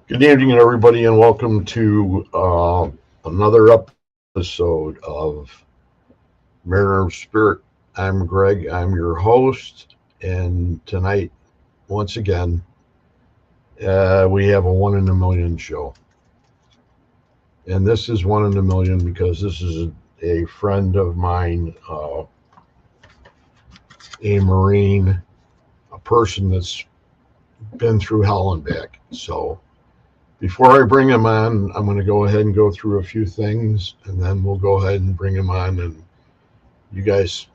Good evening, everybody, and welcome to another episode of Mariner of Spirit. I'm Greg. I'm your host, and tonight, once again, we have a 1 in a million show. And this is 1 in a million because this is a friend of mine, a Marine, a person that's been through hell and back. So before I bring him on, I'm going to go ahead and go through a few things, and then we'll go ahead and bring him on. And you guys,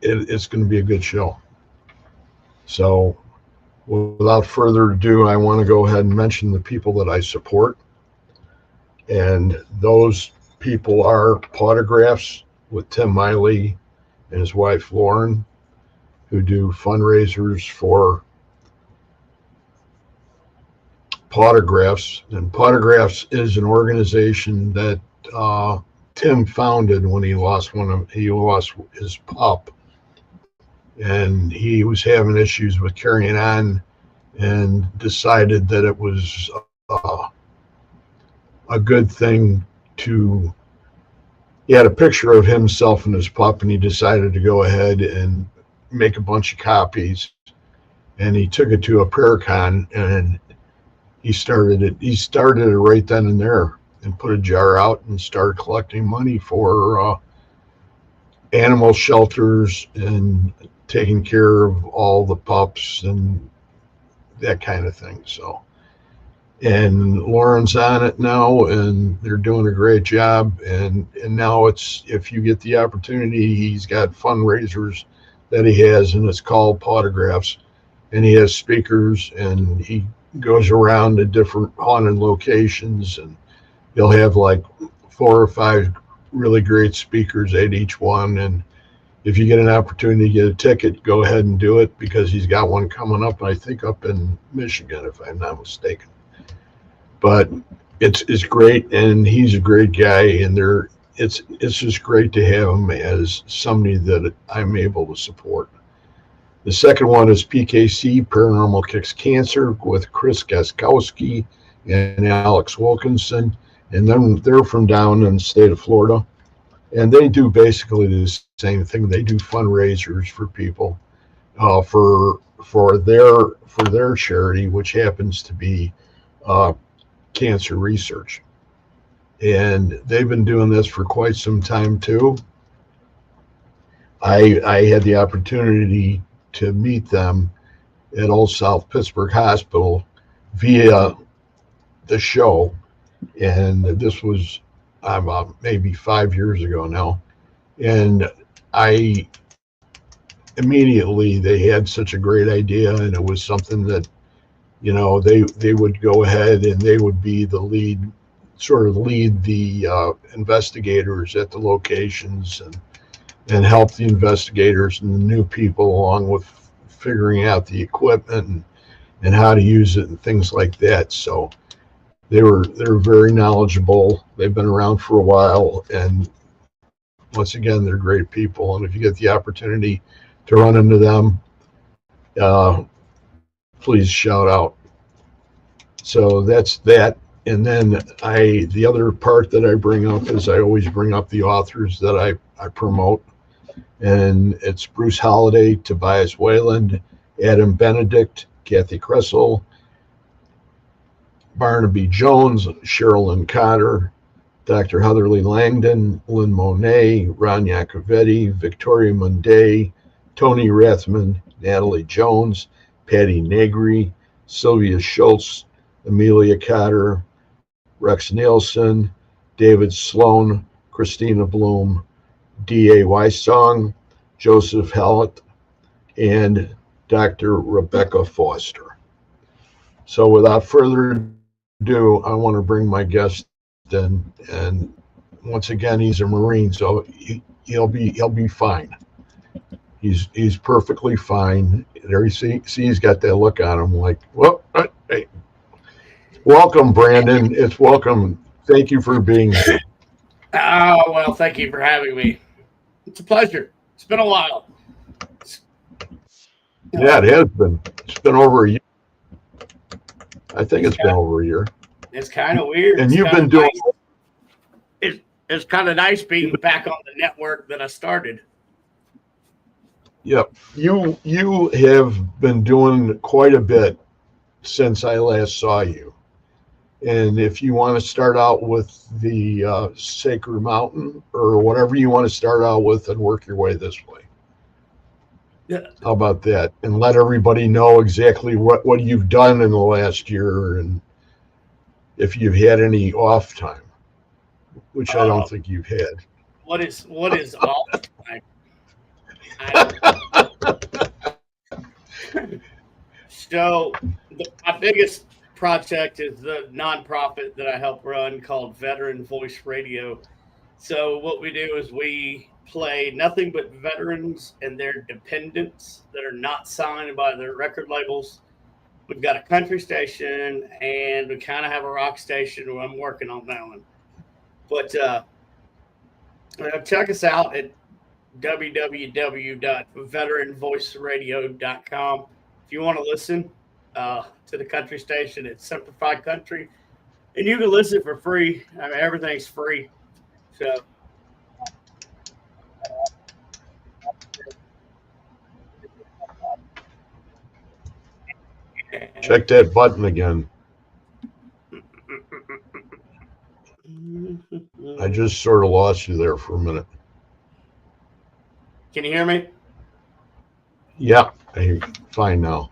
it's going to be a good show. So without further ado, I want to go ahead and mention the people that I support. And those people are Potographs with Tim Miley and his wife Lauren, who do fundraisers for Potographs. And Potographs is an organization that Tim founded when he lost his pup, and he was having issues with carrying on, and decided that it was a good thing to. He had a picture of himself and his pup, and he decided to go ahead and make a bunch of copies, and he took it to a prayer con, and he started it right then and there, and put a jar out and started collecting money for animal shelters and taking care of all the pups and that kind of thing. So, and Lauren's on it now, and they're doing a great job. And now it's, if you get the opportunity, he's got fundraisers that he has, and it's called Potographs, and he has speakers, and he goes around to different haunted locations, and he'll have like 4 or 5 really great speakers at each one. And if you get an opportunity to get a ticket, go ahead and do it, because he's got one coming up, I think up in Michigan, if I'm not mistaken. But it's great, and he's a great guy, and it's just great to have him as somebody that I'm able to support. The second one is PKC, Paranormal Kicks Cancer, with Chris Gaskowski and Alex Wilkinson. And then they're from down in the state of Florida. And they do basically the same thing. They do fundraisers for people for their charity, which happens to be cancer research. And they've been doing this for quite some time too. I had the opportunity to meet them at Old South Pittsburgh Hospital via the show, and this was about maybe 5 years ago now. And I immediately, they had such a great idea, and it was something that, you know, they would go ahead and they would be the lead the investigators at the locations, and help the investigators and the new people along with figuring out the equipment and how to use it and things like that. So they're very knowledgeable. They've been around for a while, and once again, they're great people. And if you get the opportunity to run into them, please shout out. So that's that. And then the other part that I bring up is I always bring up the authors that I promote. And it's Bruce Holliday, Tobias Wayland, Adam Benedict, Kathy Kressel, Barnaby Jones, Sherilyn Cotter, Dr. Heatherly Langdon, Lynn Monet, Ron Iacovetti, Victoria Munday, Tony Rathman, Natalie Jones, Patty Negri, Sylvia Schultz, Amelia Cotter, Rex Nielsen, David Sloan, Christina Bloom, D.A. Weissong, Joseph Hallett, and Dr. Rebecca Foster. So without further ado, I want to bring my guest in, and once again, he's a Marine, so he'll be fine. He's perfectly fine. There you see he's got that look on him, like, well, hey, welcome, Brandon. It's welcome. Thank you for being here. Oh, well, thank you for having me. It's a pleasure. It's been a while. Yeah, it has been. It's been over a year. I think it's been over a year. It's kind of weird. And you've been doing. It's kind of nice being back on the network that I started. Yep. You have been doing quite a bit since I last saw you. And if you want to start out with the Sacred Mountain or whatever you want to start out with and work your way this way. Yeah. How about that? And let everybody know exactly what you've done in the last year and if you've had any off time, which I don't think you've had. What is off time? So my biggest project is the nonprofit that I help run called Veteran Voice Radio. So what we do is we play nothing but veterans and their dependents that are not signed by their record labels. We've got a country station and we kind of have a rock station. I'm working on that one. But check us out at www.veteranvoiceradio.com. If you want to listen to the country station, it's Simplified Country. And you can listen for free. I mean, everything's free. So check that button again. I just sort of lost you there for a minute. Can you hear me? Yeah, I'm fine now.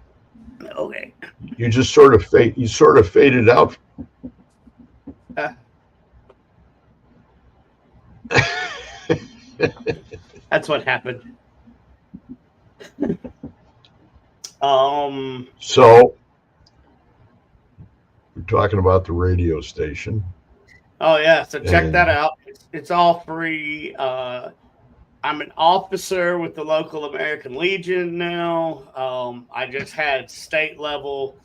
Okay. You just sort of faded out. That's what happened. So we're talking about the radio station. Oh yeah, so check that out. It's all free. I'm an officer with the local American Legion now. I just had state level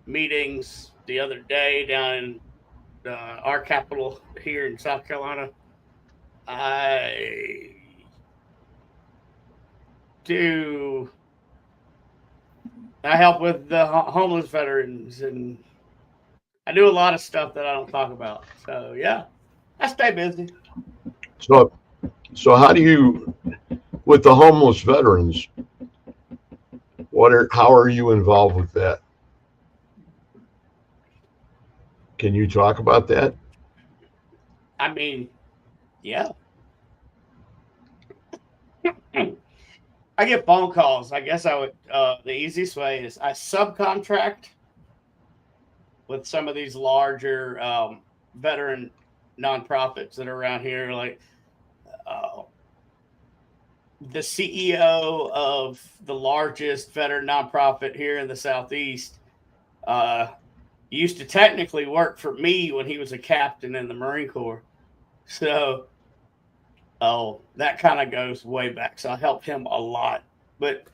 meetings the other day down in our capital here in South Carolina. I help with the homeless veterans, and I do a lot of stuff that I don't talk about. So yeah, I stay busy. So how do you, with the homeless veterans, how are you involved with that? Can you talk about that? I mean, yeah. I get phone calls. I guess I would. The easiest way is I subcontract with some of these larger veteran nonprofits that are around here, like the CEO of the largest veteran nonprofit here in the Southeast. Used to technically work for me when he was a captain in the Marine Corps. So, that kind of goes way back. So I help him a lot. But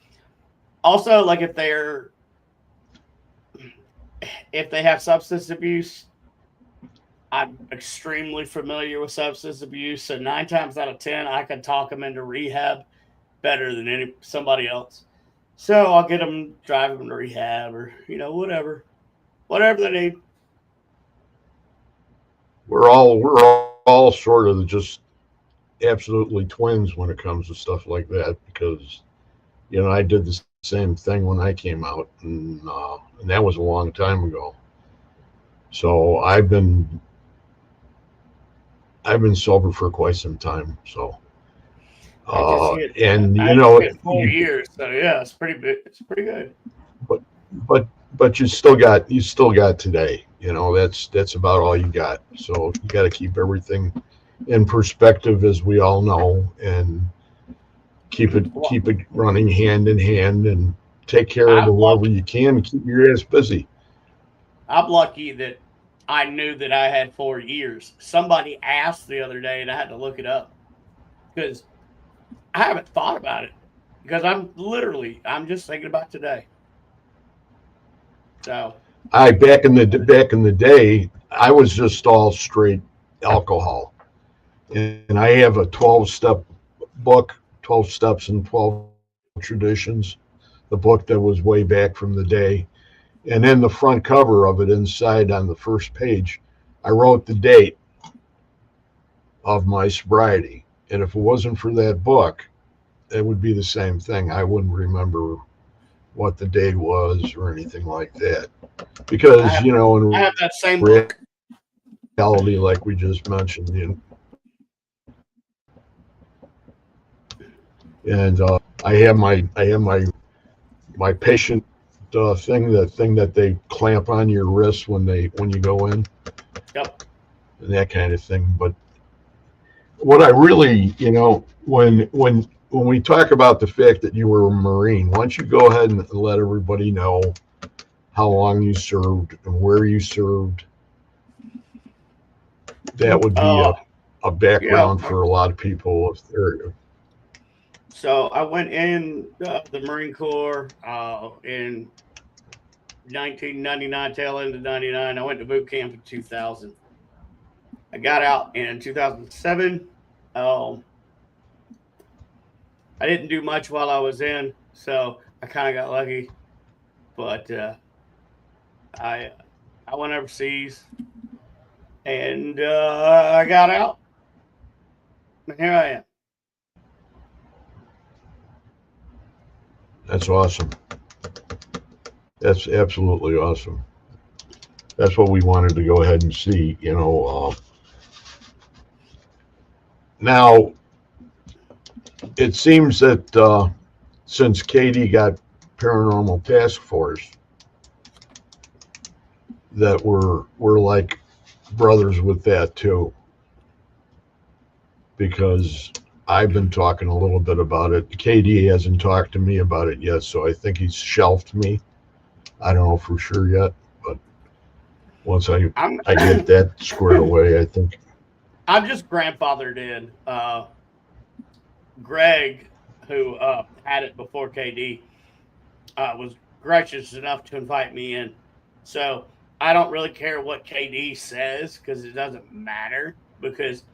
also, like if they have substance abuse, I'm extremely familiar with substance abuse. So 9 times out of 10, I can talk them into rehab better than somebody else. So I'll get them, drive them to rehab or, whatever they need. we're all sort of just absolutely twins when it comes to stuff like that, because I did the same thing when I came out, and that was a long time ago. So I've been sober for quite some time. So and I just hit 4 years, so yeah, it's pretty big. It's pretty good. but but you still got today. That's about all you got. So you got to keep everything in perspective, as we all know, and keep it running hand in hand, and take care of I'm whoever lucky. you can, and keep your ass busy. I'm lucky that I knew that I had 4 years. Somebody asked the other day, and I had to look it up because I haven't thought about it. Because I'm just thinking about today. So, I back in the day, I was just all straight alcohol, and I have a 12-step book, 12 steps and 12 traditions, the book that was way back from the day. And in the front cover of it, inside on the first page, I wrote the date of my sobriety. And if it wasn't for that book, it would be the same thing. I wouldn't remember what the date was or anything like that. I Because, have I in have that same book. reality, like we just mentioned, and I have my patient thing that they clamp on your wrist when you go in, Yep. and that kind of thing. But what I really, when we talk about the fact that you were a Marine, why don't you go ahead and let everybody know how long you served and where you served? That would be Uh, a yeah. background for a lot of people if they're So I went in the Marine Corps in 1999, tail end of 99. I went to boot camp in 2000. I got out in 2007. Um, I didn't do much while I was in, so I kind of got lucky. But I I went overseas and I got out. And here I am. That's awesome. That's absolutely awesome. That's what we wanted to go ahead and see. Now it seems that since Katie got Paranormal Task Force, that we're like brothers with that too, because I've been talking a little bit about it. KD hasn't talked to me about it yet, so I think he's shelved me. I don't know for sure yet, but once I I'm get that squared away, I think. I'm just grandfathered in. Greg, who had it before KD, was gracious enough to invite me in. So I don't really care what KD says because it doesn't matter because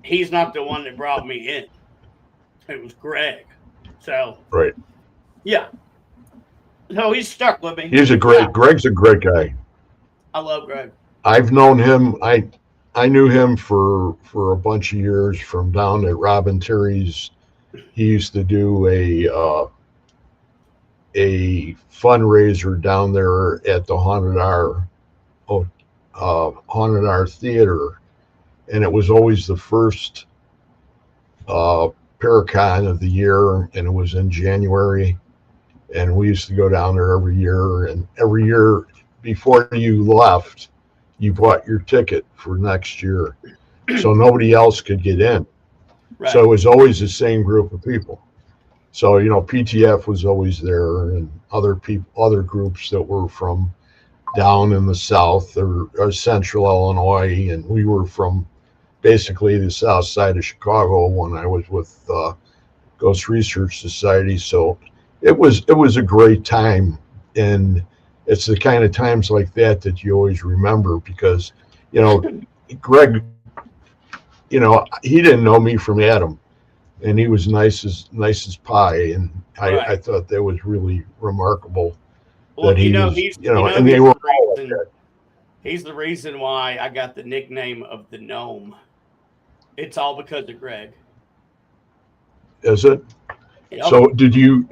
he's not the one that brought me in. It was Greg. So Right. yeah. So he's stuck with me. Yeah. Greg's a great guy. I love Greg. I've known him. I knew him for a bunch of years from down at Robin Terry's. He used to do a fundraiser down there at the Haunted Hour Theater, and it was always the first Paracon of the year, and it was in January. And we used to go down there every year, and every year before you left, you bought your ticket for next year, so nobody else could get in. Right. So it was always the same group of people. So PTF was always there, and other groups that were from down in the south or central Illinois, and we were from basically the south side of Chicago when I was with Ghost Research Society. So it was a great time, and it's the kind of times like that you always remember, because Greg, he didn't know me from Adam, and he was nice as pie, and I Right. thought that was really remarkable Well, that he was, he's and they the were all like reason that. He's the reason why I got the nickname of the Gnome. It's all because of Greg. Is it? Yep. So did you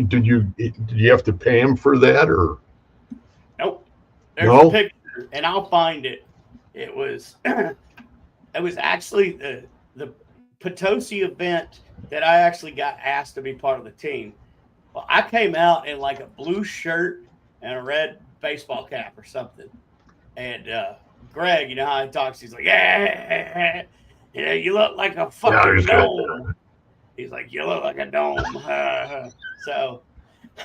have to pay him for that, or Nope. There's no? a picture, and I'll find it. It was it was actually the Potosi event that I actually got asked to be part of the team. Well, I came out in like a blue shirt and a red baseball cap or something. And Greg, you know how he talks? He's like, yeah, you look like a fucking gnome. He's like, you look like a gnome. So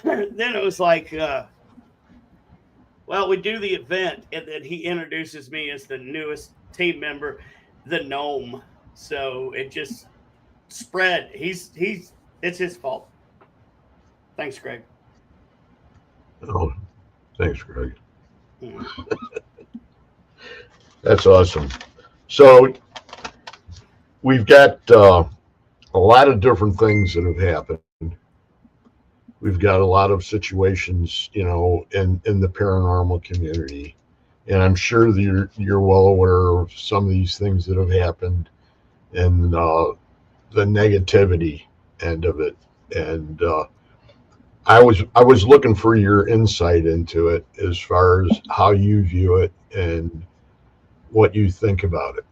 then it was like, well, we do the event, and then he introduces me as the newest team member, the gnome. So it just spread. It's his fault. Thanks, Greg. Oh, thanks, Greg. Mm. That's awesome. So we've got a lot of different things that have happened. We've got a lot of situations, you know, in the paranormal community, and I'm sure that you're well aware of some of these things that have happened, and the negativity end of it. And I was looking for your insight into it as far as how you view it and what you think about it.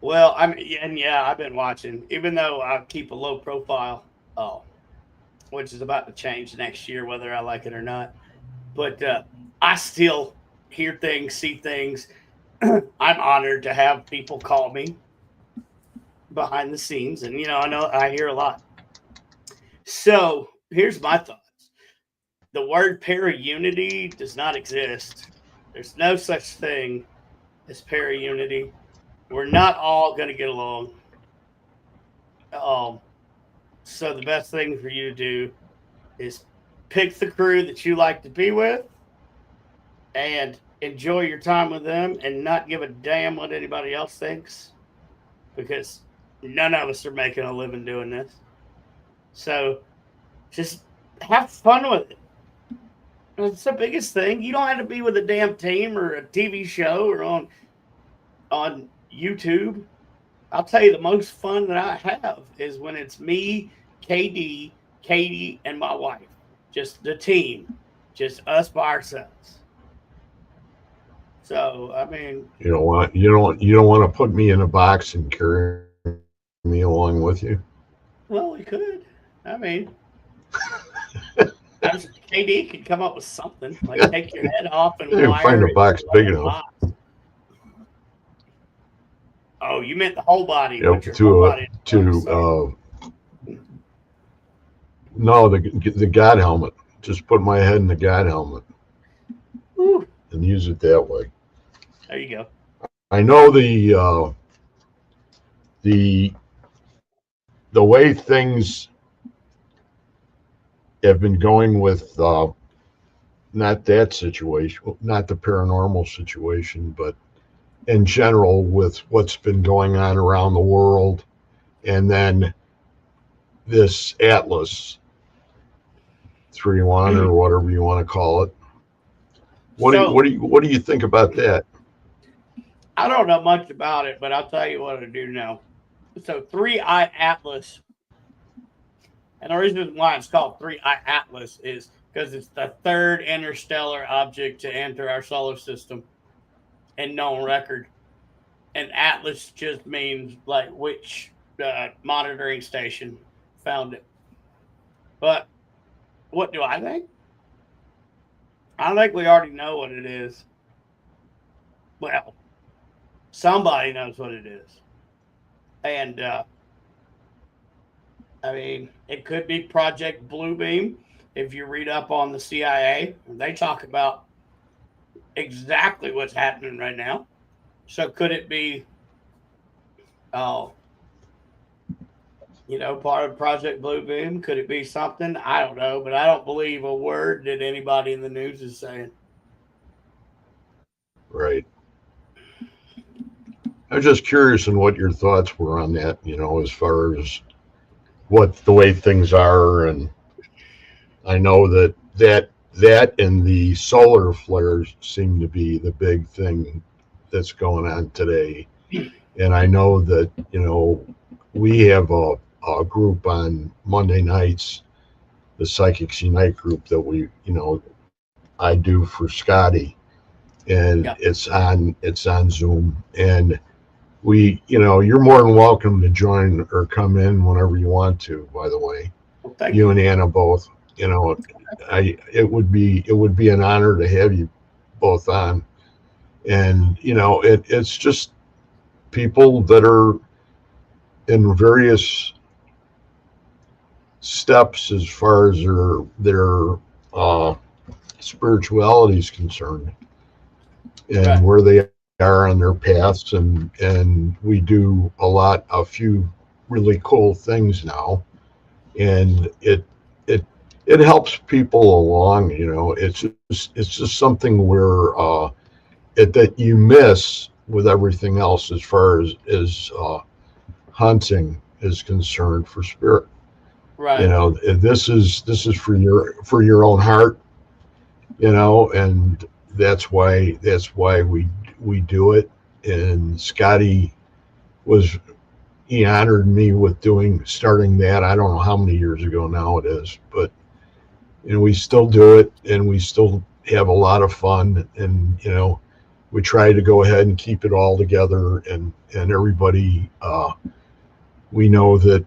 Well, I've been watching, even though I keep a low profile, which is about to change next year, whether I like it or not. But I still hear things, see things. I'm honored to have people call me behind the scenes, and I know I hear a lot. So here's my thoughts. The word para-unity does not exist. There's no such thing as para-unity. We're not all going to get along. So the best thing for you to do is pick the crew that you like to be with and enjoy your time with them and not give a damn what anybody else thinks, because none of us are making a living doing this. So just have fun with it. It's the biggest thing. You don't have to be with a damn team or a TV show or on YouTube. I'll tell you, the most fun that I have is when it's me, KD, Katie, and my wife. Just the team. Just us by ourselves. So I mean, you don't want to put me in a box and carry me along with you. Well, we could. I mean, KD could come up with something like take your head off and find a box big enough. Oh, you meant the whole body? Yep, no, the God helmet. Just put my head in the God helmet. Ooh. And use it that way. There you go. I know the way things have been going with not that situation, not the paranormal situation, but in general with what's been going on around the world, and then this Atlas 3-1 or whatever you want to call it. What do you think about that? I don't know much about it, but I'll tell you what I do know. So 3-Eye Atlas, and the reason why it's called 3-Eye Atlas is because it's the third interstellar object to enter our solar system in known record. And Atlas just means like which monitoring station found it. But what do I think? I think we already know what it is. Well, somebody knows what it is. And, I mean, it could be Project Bluebeam. If you read up on the CIA, they talk about exactly what's happening right now. So could it be, part of Project Bluebeam? Could it be something? I don't know, but I don't believe a word that anybody in the news is saying. Right. I was just curious on what your thoughts were on that, as far as what the way things are. And I know that that and the solar flares seem to be the big thing that's going on today. And I know that, we have a group on Monday nights, the Psychics Unite group that I do for Scotty, and Yeah. it's on Zoom, and you're more than welcome to join or come in whenever you want to, by the way. Well, thank You you. and Anna both, it would be an honor to have you both on. And it's just people that are in various steps as far as their spirituality is concerned, and Right. where they are on their paths, and we do a few really cool things now, and it helps people along. It's just something where that you miss with everything else as far as hunting is concerned for spirit. Right. This is for your own heart, and that's why we do it. And Scotty was he honored me with starting that. I don't know how many years ago now it is, but we still do it, and we still have a lot of fun. And we try to go ahead and keep it all together, and everybody. We know that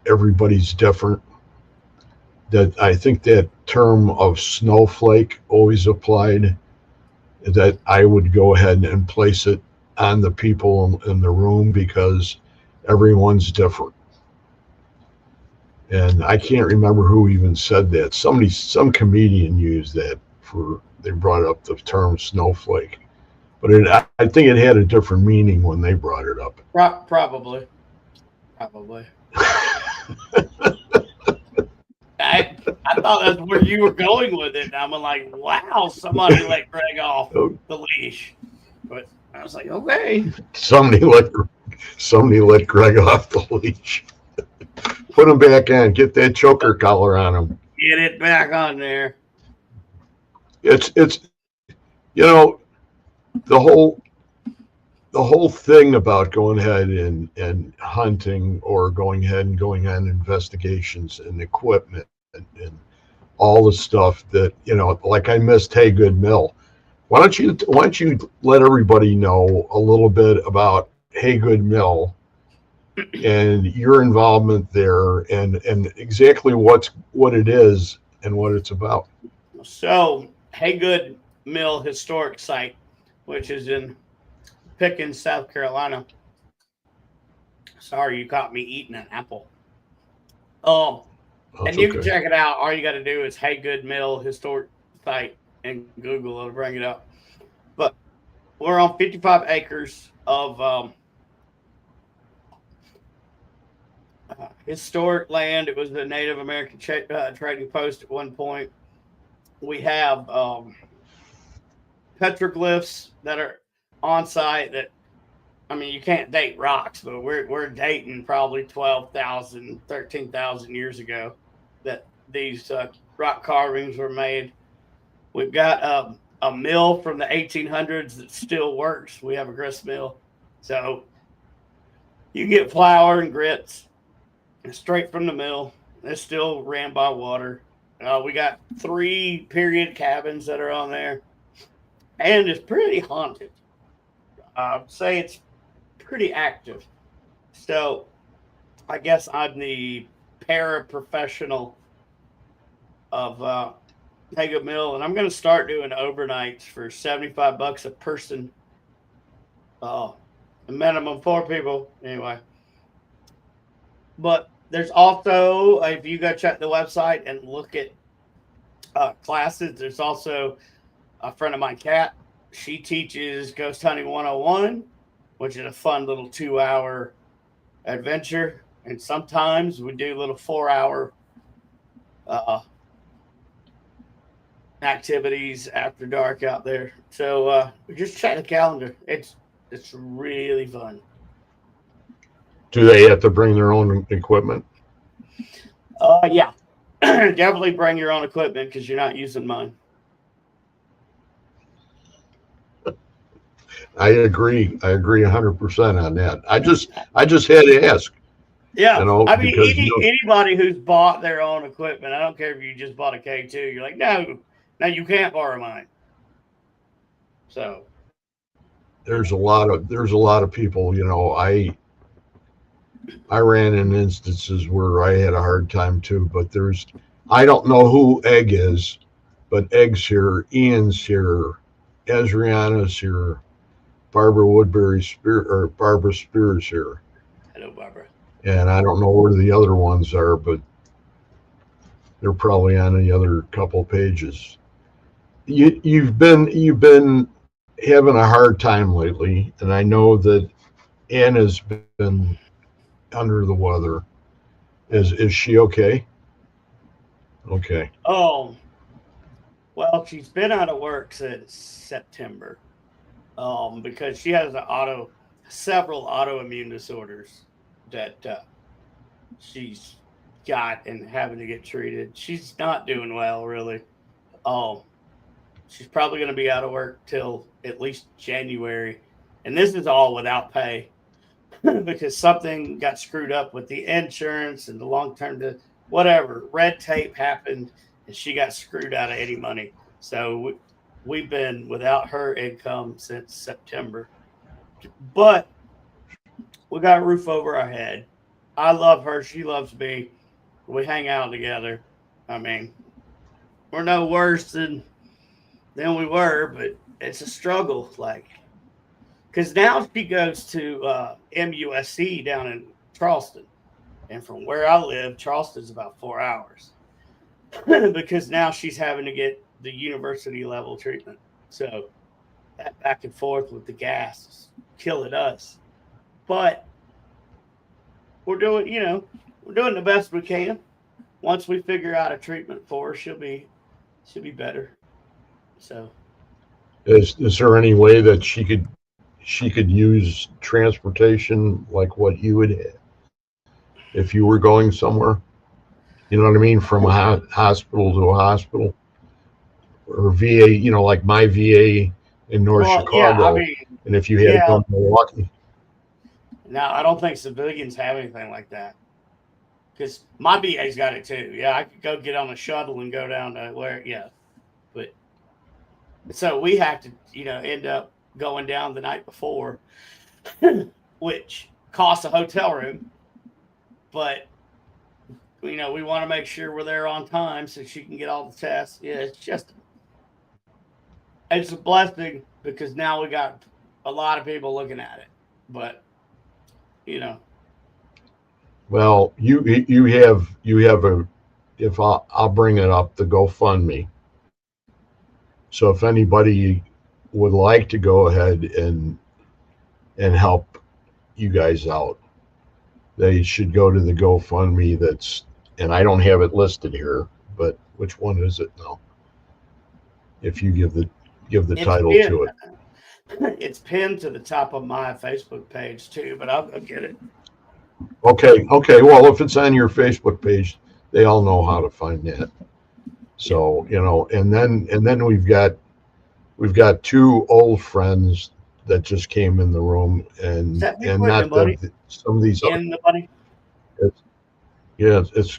everybody's different. That I think that term of snowflake always applied. That I would go ahead and place it on the people in the room, because everyone's different. And I can't remember who even said that. Some comedian used that they brought up the term snowflake, but I think it had a different meaning when they brought it up. Probably. I thought that's where you were going with it. And I'm like, wow, somebody let Greg off the leash. But I was like, okay. Somebody let Greg off the leash. Put him back on. Get that choker collar on him. Get it back on there. It's the whole thing about going ahead and hunting, or going ahead and going on investigations and equipment, and all the stuff that like I missed Haygood Mill. Why don't you let everybody know a little bit about Haygood Mill and your involvement there, and exactly what it is and what it's about? So, Haygood Mill Historic Site, which is in Pickens, South Carolina. Sorry, you caught me eating an apple. And you can check it out. All you got to do is Haygood Mill Historic Site and Google, it'll bring it up. But we're on 55 acres of historic land. It was the Native American trading post at one point. We have petroglyphs that are on site that, I mean, you can't date rocks, but we're dating probably 12,000, 13,000 years ago that these rock carvings were made. We've got a mill from the 1800s that still works. We have a grist mill. So you get flour and grits straight from the mill. It's still ran by water. We got 3 period cabins that are on there. And it's pretty haunted. I'd say it's pretty active. So I guess I'm the paraprofessional of Haygood Mill, and I'm going to start doing overnights for $75 a person. A minimum 4 people, anyway. But there's also, if you go check the website and look at classes, there's also a friend of mine, Kat. She teaches Ghost Hunting 101, which is a fun little 2-hour adventure. And sometimes we do little 4-hour activities after dark out there. So just check the calendar. It's really fun. Do they have to bring their own equipment? Yeah. definitely bring your own equipment because you're not using mine. I agree. I agree 100% on that. I just had to ask, Yeah, I mean, because anybody who's bought their own equipment, I don't care if you just bought a K2, you're like, no, you can't borrow mine. So there's a lot of people. I ran in instances where I had a hard time too. But I don't know who Egg is, but Egg's here, Ian's here, Ezriana's here, Barbara Spears here. hello, Barbara. And I don't know where the other ones are, but they're probably on the other couple pages. You've been having a hard time lately, and I know that Anna's been under the weather. Is she okay? Okay. Oh, well, she's been out of work since September, because she has several autoimmune disorders that she's got and having to get treated. She's not doing well, really. She's probably going to be out of work till at least January, and this is all without pay because something got screwed up with the insurance and the long-term, whatever red tape happened, and she got screwed out of any money. So we've been without her income since September, but we got a roof over our head. I love her. She loves me. We hang out together. I mean, we're no worse than we were, but it's a struggle. Like, because now she goes to MUSC down in Charleston. And from where I live, Charleston's about 4 hours. Because now she's having to get the university level treatment. So that back and forth with the gas is killing us. But we're doing the best we can. Once we figure out a treatment for her, she'll be better. So Is there any way that she could use transportation like what you would have if you were going somewhere? You know what I mean? From a hospital to a hospital, or VA, like my VA in North Chicago. Yeah, I mean, and if you had to go to Milwaukee. Now, I don't think civilians have anything like that. Because my VA's got it too. Yeah, I could go get on a shuttle and go down to where, yeah. But so we have to, end up going down the night before, which costs a hotel room. But, we want to make sure we're there on time so she can get all the tests. Yeah, it's a blessing because now we got a lot of people looking at it. But, Well, you have if I'll bring it up, the GoFundMe. So if anybody would like to go ahead and help you guys out, they should go to the GoFundMe and I don't have it listed here, but which one is it now? If you give the title to it. It's pinned to the top of my Facebook page too, but I'll get it. Okay. Well, if it's on your Facebook page, they all know how to find that. So, and then we've got two old friends that just came in the room, and not some of these in the bunny. It's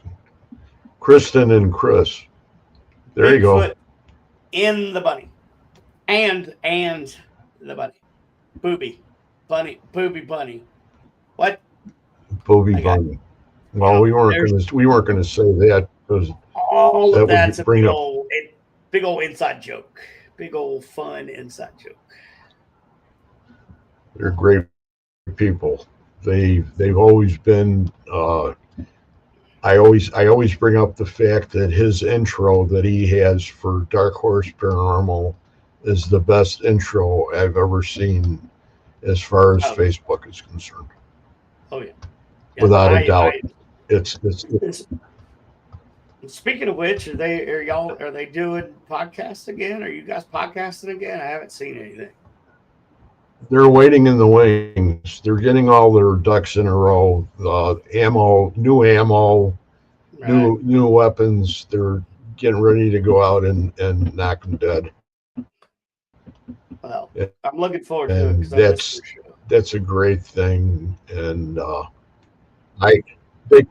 Kristen and Chris. There you go. In the bunny, and the bunny, booby bunny. What? Booby bunny. Well, we weren't gonna say that because all of that's a big old inside joke, big old fun inside joke. They're great people. They've always been. I always bring up the fact that his intro that he has for Dark Horse Paranormal is the best intro I've ever seen as far as Facebook is concerned. Oh yeah. Without a doubt. It's Speaking of which, are they doing podcasts again? Are you guys podcasting again? I haven't seen anything. They're waiting in the wings. They're getting all their ducks in a row. New ammo, Right. new weapons. They're getting ready to go out and knock them dead. Well, I'm looking forward to it And because I missed your show. that's a great thing. And I they,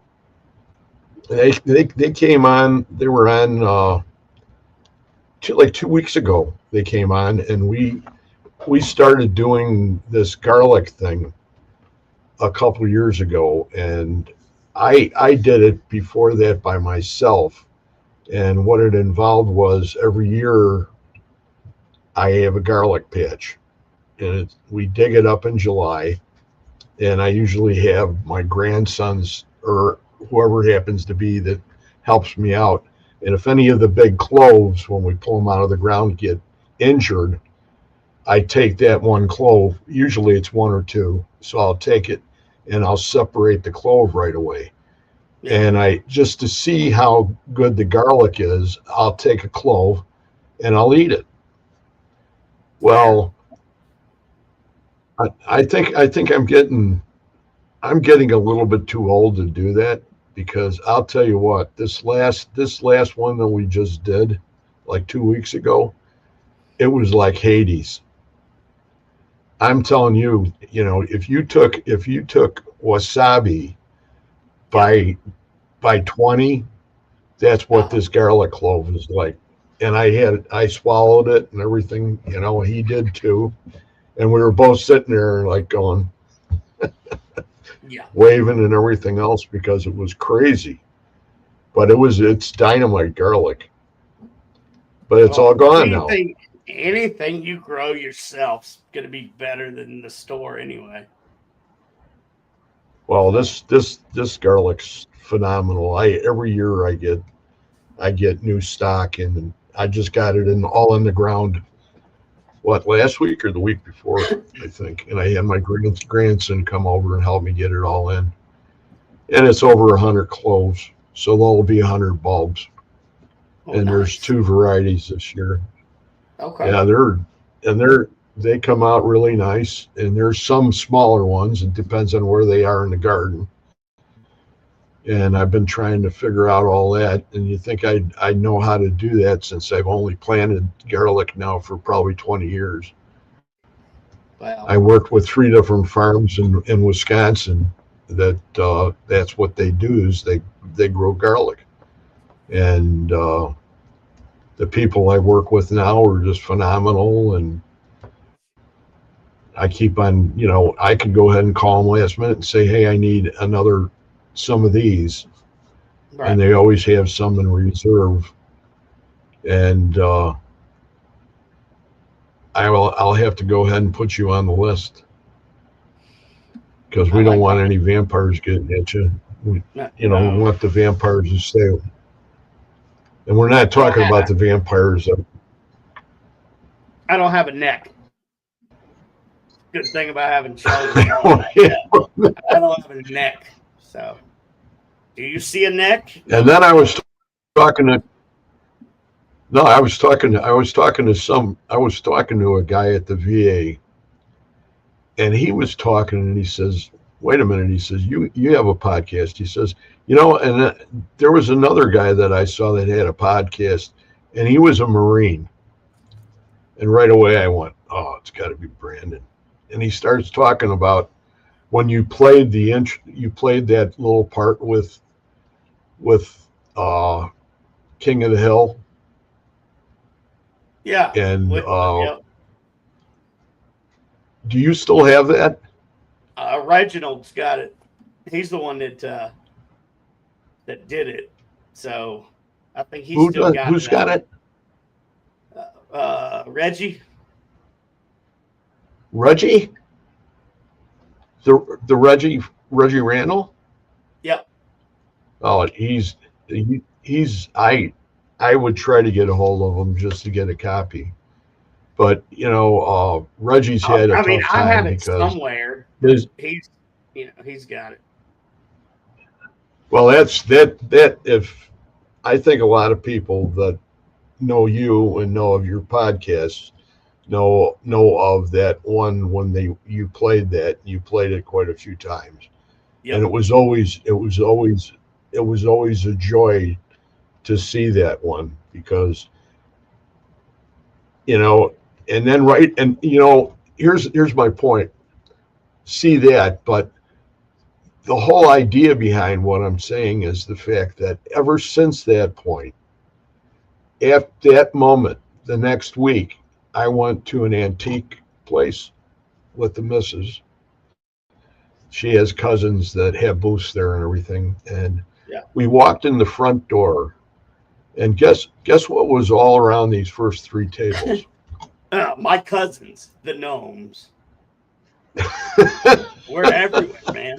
they came on. They were on like 2 weeks ago. They came on, and we started doing this garlic thing a couple years ago, and I did it before that by myself. And what it involved was every year I have a garlic patch, and we dig it up in July, and I usually have my grandsons or whoever happens to be that helps me out. And if any of the big cloves, when we pull them out of the ground, get injured, I take that one clove. Usually it's one or two, so I'll take it and I'll separate the clove right away. Yeah. And I just to see how good the garlic is, I'll take a clove and I'll eat it. Well, I think I'm getting a little bit too old to do that, because I'll tell you what, this last one that we just did like 2 weeks ago, it was like Hades. I'm telling you, if you took wasabi by 20, that's what this garlic clove is like. And I swallowed it and everything, he did too. And we were both sitting there like going, Yeah. waving and everything else because it was crazy. But it's dynamite garlic. But it's all gone now. Anything you grow yourself's gonna be better than the store anyway. Well, this garlic's phenomenal. Every year I get new stock, and I just got it all in the ground. What, last week or the week before, I think. And I had my grandson come over and help me get it all in. And it's over 100 cloves, so there'll be 100 bulbs. Oh, and nice. There's 2 varieties this year. Okay. Yeah, they come out really nice, and there's some smaller ones. It depends on where they are in the garden. And I've been trying to figure out all that. And you think I know how to do that, since I've only planted garlic now for probably 20 years. Wow. I worked with 3 different farms in Wisconsin that's what they do, is they grow garlic. And the people I work with now are just phenomenal. And I keep on, I could go ahead and call them last minute and say, hey, I need some of these. Right. And they always have some in reserve. And I'll have to go ahead and put you on the list, because we don't want any vampires getting at you. We want the vampires to stay. And we're not talking about the vampires. I don't have a neck. Good thing about having children. I don't have a neck. So, do you see a neck? And then I was talking to a guy at the VA, and he was talking, and he says, wait a minute, he says, you have a podcast. He says, and there was another guy that I saw that had a podcast, and he was a Marine. And right away I went, oh, it's got to be Brandon. And he starts talking about when you played that little part with King of the Hill. Yeah. And yep. Do you still have that? Reginald's got it. He's the one that did it. So I think he's still got it. Who's got it? Reggie. Reggie? The Reggie Randall? Yep. Oh, I would try to get a hold of him just to get a copy. But Reggie's had a tough time. I have it somewhere. He's got it. Well, that if I think a lot of people that know you and know of your podcasts know of that one when you played it quite a few times. Yep. And it was always it was always a joy to see that one because, you know, and then and you know, here's my point. See that, but the whole idea behind what I'm saying is the fact that ever since that point, at that moment, the next week, I went to an antique place with the missus. She has cousins that have booths there and everything. And Yeah. we walked in the front door, and guess what was all around these first three tables? My cousins, the gnomes. We're everywhere, man.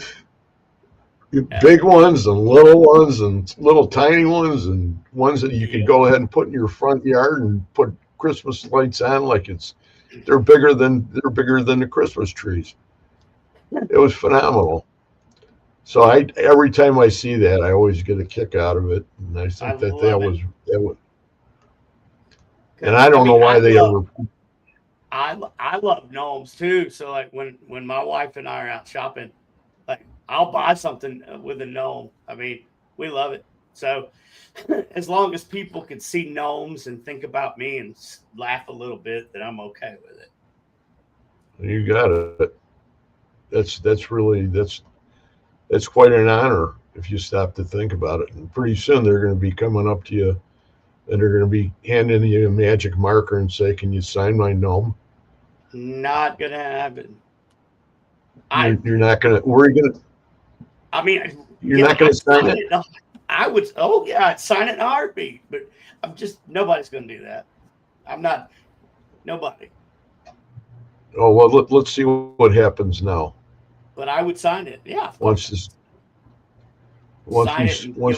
Big ones and little tiny ones and ones that you can go ahead and put in your front yard and put Christmas lights on like they're bigger than the Christmas trees. It was phenomenal. So every time I see that, I always get a kick out of it, and I think that was. And I don't know why they ever. I love gnomes too. So like when my wife and I are out shopping, like I'll buy something with a gnome. I mean, we love it. So as long as people can see gnomes and think about me and laugh a little bit, then I'm okay with it. You got it. That's quite an honor if you stop to think about it. And pretty soon they're going to be coming up to you and they're going to be handing you a magic marker and say, "Can you sign my gnome?" Not going to happen. You're not going to. Where are you going to? I mean, you're not going to sign it. I would. Oh yeah, I'd sign it in a heartbeat. But nobody's going to do that. I'm not. Nobody. Oh well, let's see what happens now. But I would sign it. Yeah. Once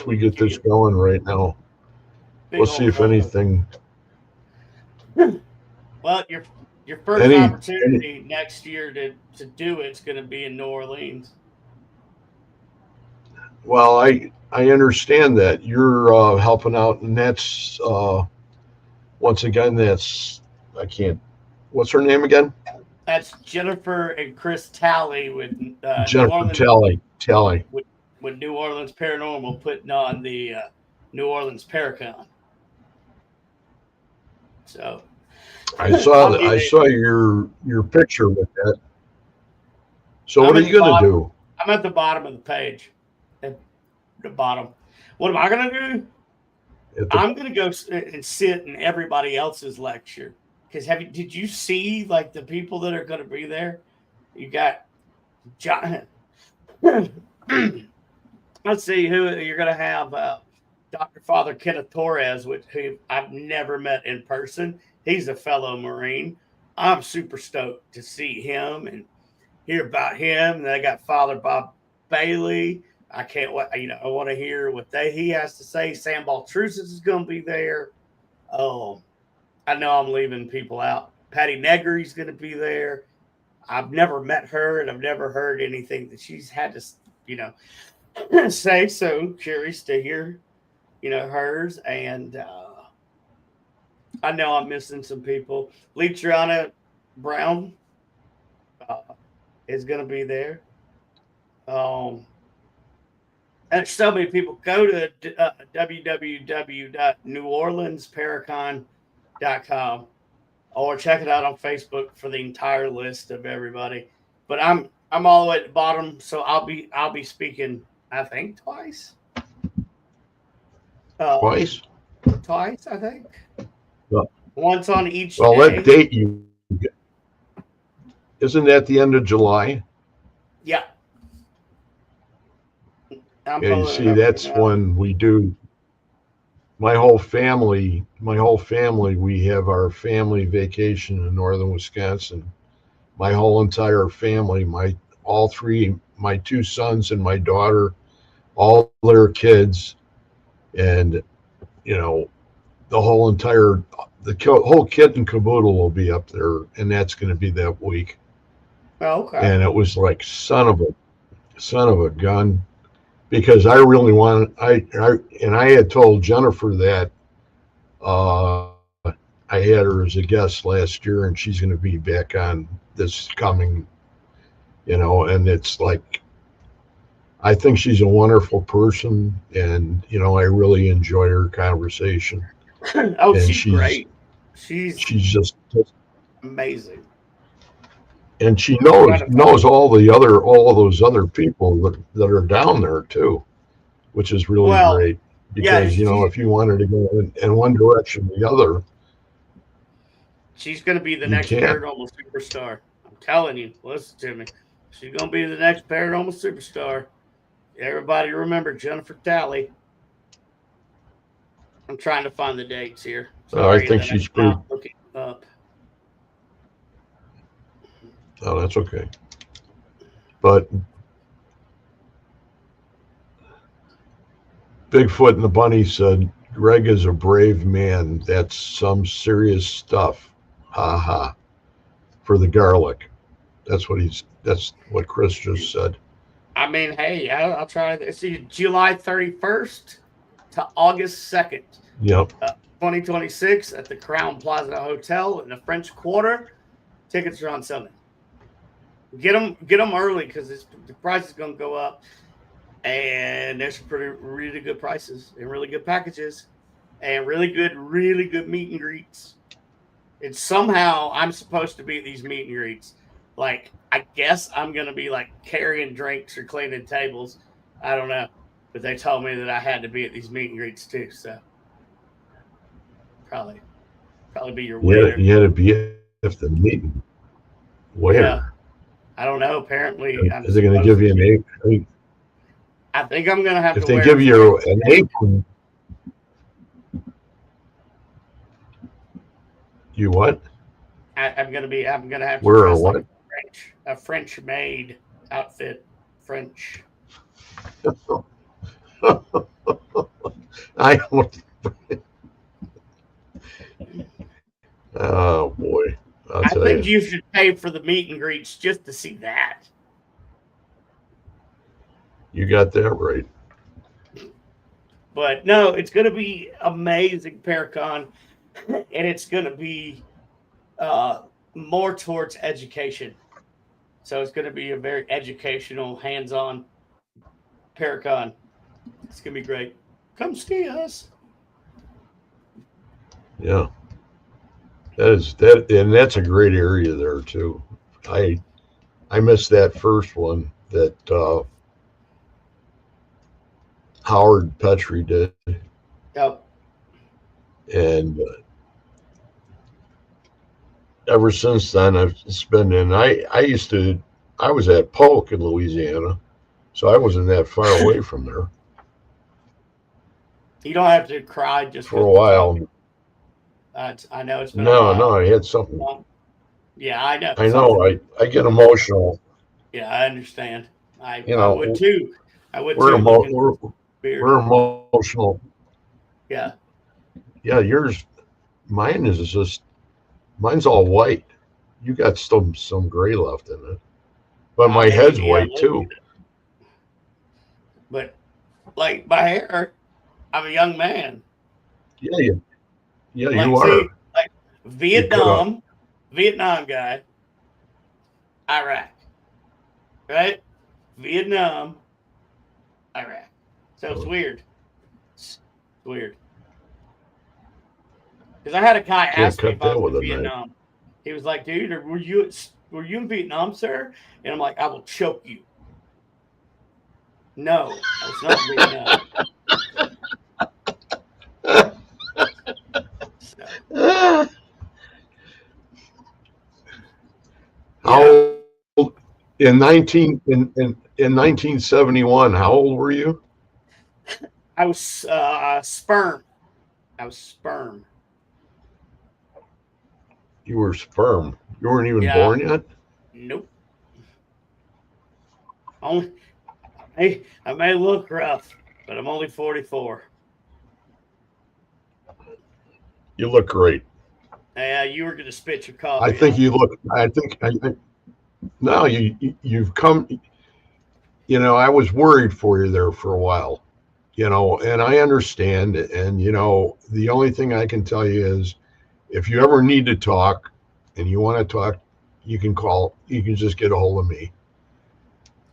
we get this going right now, we'll see if anything. Well, your first opportunity next year to do it's going to be in New Orleans. Well, I understand that you're helping out, and that's once again I can't. What's her name again? That's Jennifer and Chris Talley with Jennifer Talley with New Orleans Paranormal putting on the New Orleans Paracon. So I saw your picture with that. So what are you going to do? I'm at the bottom of the page. At the bottom. What am I going to do? I'm going to go and sit in everybody else's lecture. Because did you see like the people that are going to be there? You got John. Let's see who you're going to have. Dr. Father Kenneth Torres, who I've never met in person. He's a fellow Marine. I'm super stoked to see him and hear about him. And then I got Father Bob Bailey. I can't wait. I want to hear what he has to say. Sam Baltrusis is going to be there. I know I'm leaving people out. Patty Negri's going to be there. I've never met her, and I've never heard anything that she's had to, say. So curious to hear, hers. And I know I'm missing some people. Letriana Brown is going to be there. And so many people. Go to www.neworleansparacon.com or check it out on Facebook for the entire list of everybody. But I'm all the way at the bottom, so I'll be speaking, I think, twice. Twice, I think. Well, once on each. Well, day. That date isn't that the end of July? Yeah. You see, that's when we do. My whole family, we have our family vacation in northern Wisconsin. My whole entire family, my two sons and my daughter, all their kids, and the whole kit and caboodle will be up there, and that's going to be that week. Oh, okay. And it was like son of a gun. Because I really I had told Jennifer that I had her as a guest last year, and she's going to be back on this coming, and it's like I think she's a wonderful person, and I really enjoy her conversation. Oh, And she's she's great. She's she's just amazing. and she I'm trying knows to find. knows all of those other people that are down there too, which is really Well, great yeah, because if you wanted to go in one direction or the other, she's going to be the you next can. paranormal superstar. I'm telling you. Listen to me. She's going to be the next paranormal superstar. Everybody remember Jennifer Talley. I'm trying to find the dates here. I Sorry think that I'm she's pretty. not looking up. Oh, that's okay. But Bigfoot and the Bunny said, "Greg is a brave man. That's some serious stuff." Ha ha. For the garlic. That's what Chris just said. I mean, hey, I'll try this. See, July 31st to August 2nd, Yep. 2026 at the Crown Plaza Hotel in the French Quarter. Tickets are on Sunday. Get them early because the price is going to go up. And there's some really good prices and really good packages and really good meet and greets. And somehow I'm supposed to be at these meet and greets. Like, I guess I'm going to be like carrying drinks or cleaning tables. I don't know. But they told me that I had to be at these meet and greets too. So probably be your waiter. You had to be at the meeting. Where? Yeah. I don't know. Apparently, I'm Is they going to give you an apron? I think I'm going to have If to they wear give you an apron, you what? I'm going to have to Wear a dress like what? a French maid outfit. French. I don't. Oh boy, I'll I tell think you. you should pay for the meet and greets just to see that. You got that right. But no, it's going to be amazing, Paracon, and it's going to be uh, more towards education. So it's going to be a very educational, hands-on Paracon. It's going to be great. Come see us. Yeah, and that's a great area there too. I I missed that first one that Howard Petrie did, Yep. and ever since then I've been in. I was at Polk in Louisiana, so I wasn't that far away from there You don't have to cry just for because a we're talking. while. I know it's been a No, while. no, I had something. Yeah, I know. I know. Something. I get emotional. Yeah, I understand. You I would know, too. I would we're too. emo- Looking at we're this beard. we're emotional. Yeah. Yeah, mine is just mine's all white. You got some gray left in it, but my head's Maybe I'm white looking too. at it. But like my hair, I'm a young man. Yeah, yeah, you Like, see, are. like You cut off. Vietnam guy, Iraq, right? Vietnam, Iraq. So it's weird. It's weird. Because I had a guy Can't ask me cut if I that was with in a knife. Vietnam. He was like, "Dude, were you in Vietnam, sir?" And I'm like, "I will choke you." No, I was not in Vietnam. So, yeah, How old in 1971? How old were you? I was sperm. I was sperm. You were sperm. You weren't even Yeah, born yet. nope. Only I may look rough, but I'm only 44. You look great. Yeah, you were gonna spit your I coffee, think huh? you look. No, you've come. I was worried for you there for a while. And I understand. And the only thing I can tell you is, if you ever need to talk, and you want to talk, you can call. You can just get a hold of me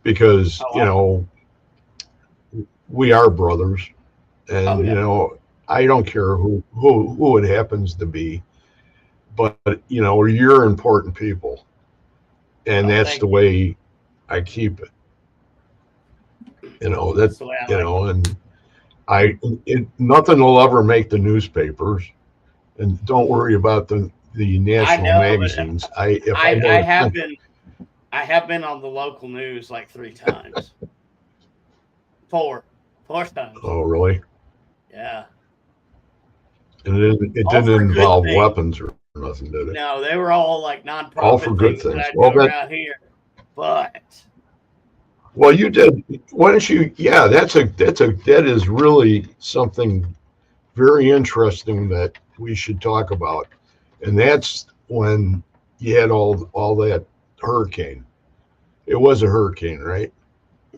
because Oh, we are brothers, Oh and yeah. I don't care who it happens to be, but you're important people, and Well, that's thank the you. way I keep it. That That's the way I like it. and nothing will ever make the newspapers, and don't worry about the I national know, but magazines. If I I have have a been I have been on the local news like 3 times. Four times. oh really? Yeah. And it All didn't for good involve things. weapons or nothing, did it? No, they were all like All for nonprofit good things that things. I Well, do that around here. But well, you did. Why don't you? Yeah, that is really something very interesting that we should talk about, and that's when you had all that hurricane. It was a hurricane, right?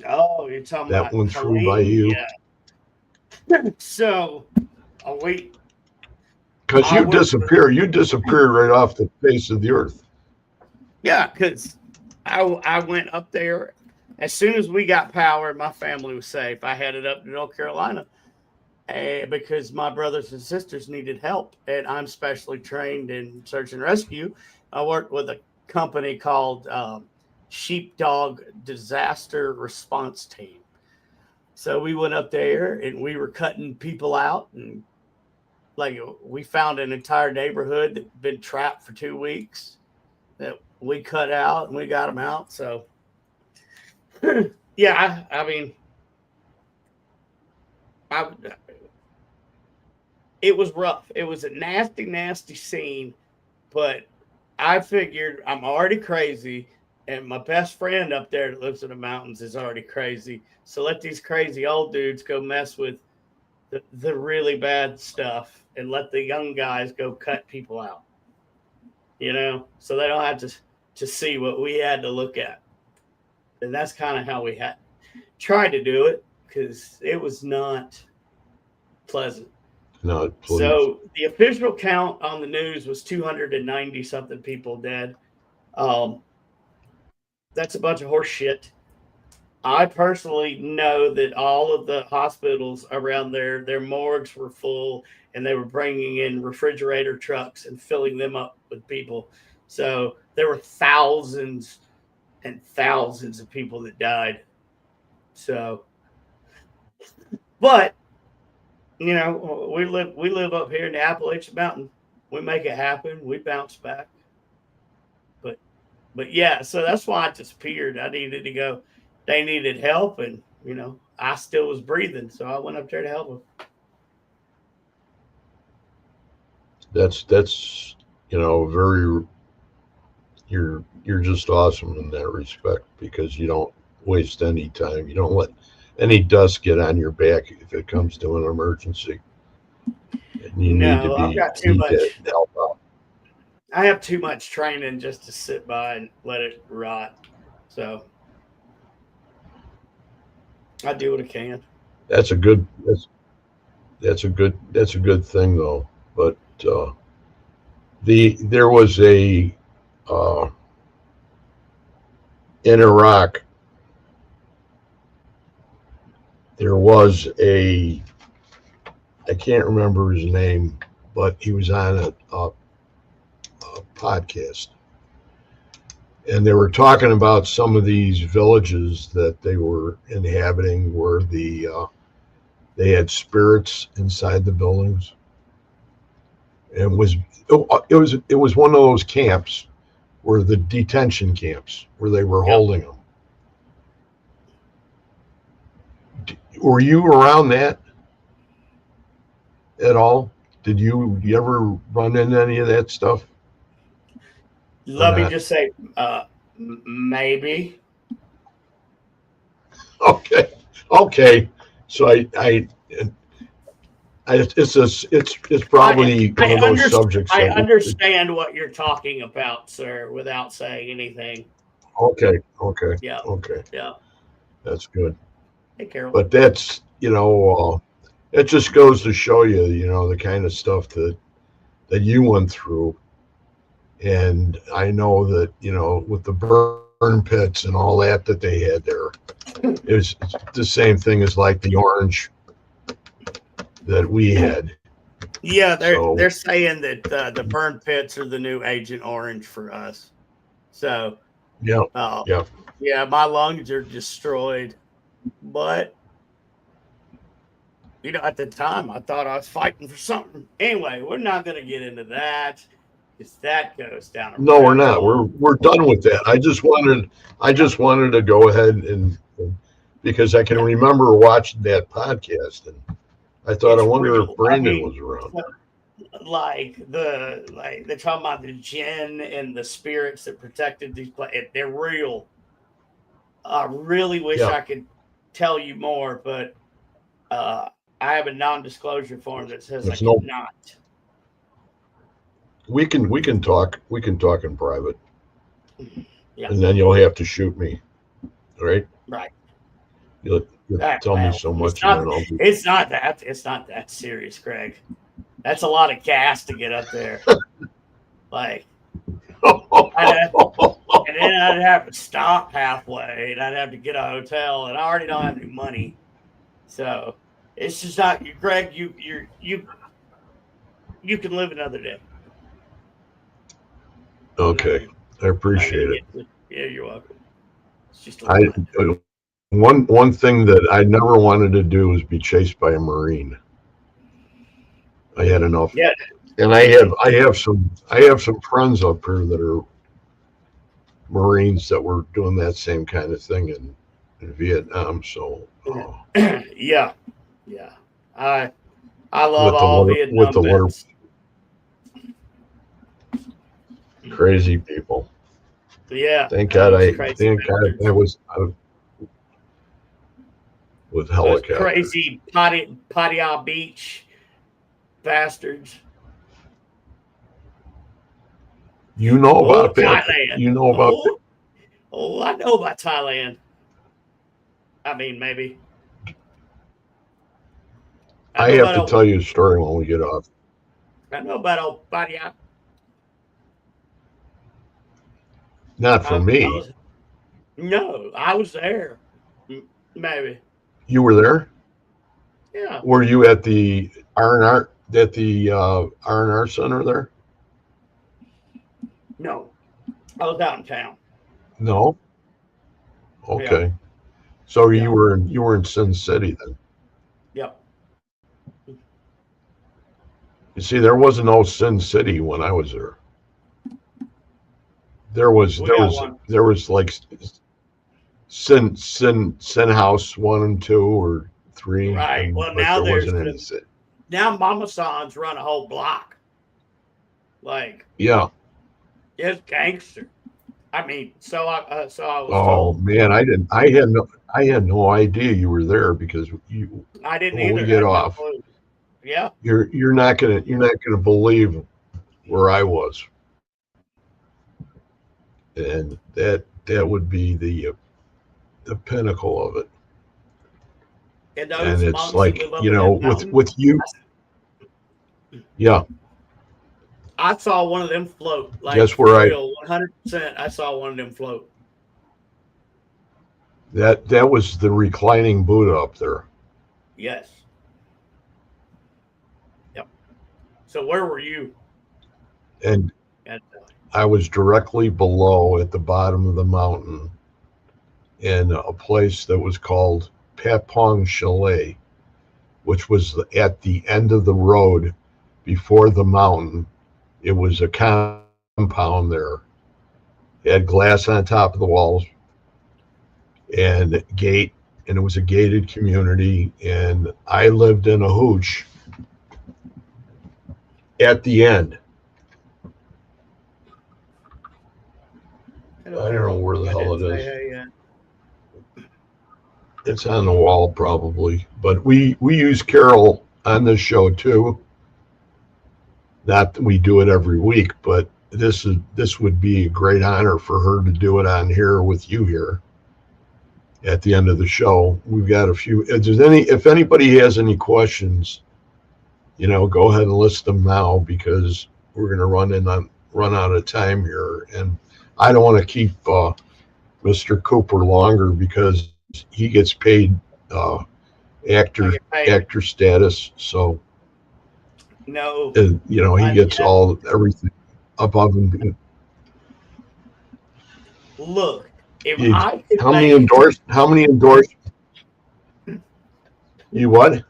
oh, you're talking That about went through by Colleen? you Yeah. So we because I you worked with disappear. You disappeared right off the face of the earth. yeah, because I went up there as soon as we got power. My family was safe. I headed up to North Carolina because my brothers and sisters needed help, and I'm specially trained in search and rescue. I worked with a company called Sheepdog Disaster Response Team. So we went up there and we were cutting people out, and like we found an entire neighborhood that had been trapped for 2 weeks that we cut out and we got them out. So yeah, I mean, I it was rough. It was a nasty, nasty scene, but I figured I'm already crazy, and my best friend up there that lives in the mountains is already crazy. So let these crazy old dudes go mess with the really bad stuff, and let the young guys go cut people out. So they don't have to see what we had to look at, and that's kind of how we had tried to do it because it was not pleasant. No, please. So the official count on the news was 290 something people dead. Um, that's a bunch of horse shit. I personally know that all of the hospitals around there, their morgues were full, and they were bringing in refrigerator trucks and filling them up with people. So there were thousands and thousands of people that died. So, but we live up here in the Appalachian Mountain. We make it happen. We bounce back. But but yeah, so that's why I disappeared. I needed to go. They needed help, and I still was breathing, so I went up there to help them. That's very you're just awesome in that respect because you don't waste any time. You don't let any dust get on your back if it comes to an emergency, and you need to No, I've be got too need to much. help out. I have too much training just to sit by and let it rot. So I do what I can. That's a good that's a good thing though. But there was a uh, in Iraq there was a I can't remember his name, but he was on a podcast, and they were talking about some of these villages that they were inhabiting, where they had spirits inside the buildings, and it was one of those camps where the detention camps where they were Yep. holding them. Were you around that at all? Did you ever run into any of that stuff or Let me not? just say, maybe. Okay, okay. So it's I probably one I of those understand. subjects I that understand what you're talking about, sir, without saying anything. okay, okay, Yeah, okay. yeah. That's good. Hey, Carol. But that's it just goes to show you, the kind of stuff that you went through. And I know that with the burn pits and all that they had there, It's the same thing as like the orange that we had. Yeah, So they're saying that the burn pits are the new Agent Orange for us. So, yeah, uh, yeah. yeah, my lungs are destroyed. But at the time, I thought I was fighting for something. Anyway, we're not going to get into that because that goes down a No, we're rabbit not. hole. We're done with that. I just wanted to go ahead and because I can remember watching that podcast and I thought, I It's wonder if real. I Brandon mean, was around. like they're talking about the jinn and the spirits that protected these places. They're real. I really wish Yeah, I could tell you more, but I have a non-disclosure form that says I it's no. cannot. We can talk. We can talk in private, Yeah, and then you'll have to shoot me. All right? right. You'll tell me Well, so it's much, and then not. I'll be. It's not that serious, Greg. That's a lot of gas to get up there. Like, and then I'd have to stop halfway, and I'd have to get a hotel, and I already don't have any money, so it's just not. Greg, you can live another day. Okay, I appreciate it. Yeah, you're welcome. It's just a I line. one thing that I never wanted to do was be chased by a Marine. I had enough. Yeah, And I have some friends up here that are Marines that were doing that same kind of thing in Vietnam. So yeah. I love with the all with Vietnam the water vets. crazy people. Yeah, Thank God crazy I was with those helicopter. crazy Pattaya Beach bastards. You know about that? Thailand. You know about that? I know about Thailand. I mean, maybe. I have to tell you a story when we get off. I know about old Pattaya. Not for me. No, I was there. Maybe. You were there? Yeah. Were you at the R&R R&R center there? No, I was out in town. No. Okay. Yeah. So Yeah. you were in Sin City then. Yep. You see, there was no Sin City when I was there. There was like Sin House 1 and 2 or 3. Right. Well, but now there wasn't any city. Now Mama San's run a whole block. Like, yeah, it's gangster. I mean, so I was told. Man, I had no idea you were there because I didn't when either. we get off. Yeah. You're not gonna believe where I was. And that would be the pinnacle of it. And it's like, with you. Yeah. I saw one of them float. Like, guess where 100%. I saw one of them float. That was the reclining Buddha up there. Yes. Yep. So where were you? And I was directly below at the bottom of the mountain in a place that was called Papong Chalet, which was at the end of the road before the mountain. It was a compound there. It had glass on top of the walls and gate, and it was a gated community. And I lived in a hooch at the end. I don't know where the hell it is. It's on the wall probably, but we use Carol on this show too. Not that we do it every week, but this would be a great honor for her to do it on here with you here at the end of the show. We've got a few. If anybody has any questions, go ahead and list them now because we're going to run out of time here, and I don't want to keep Mr. Cooper longer because he gets paid I actor get paid. actor status, so No, he not gets yet. everything above and beyond. Look, if You, I could make, how many endorse you what?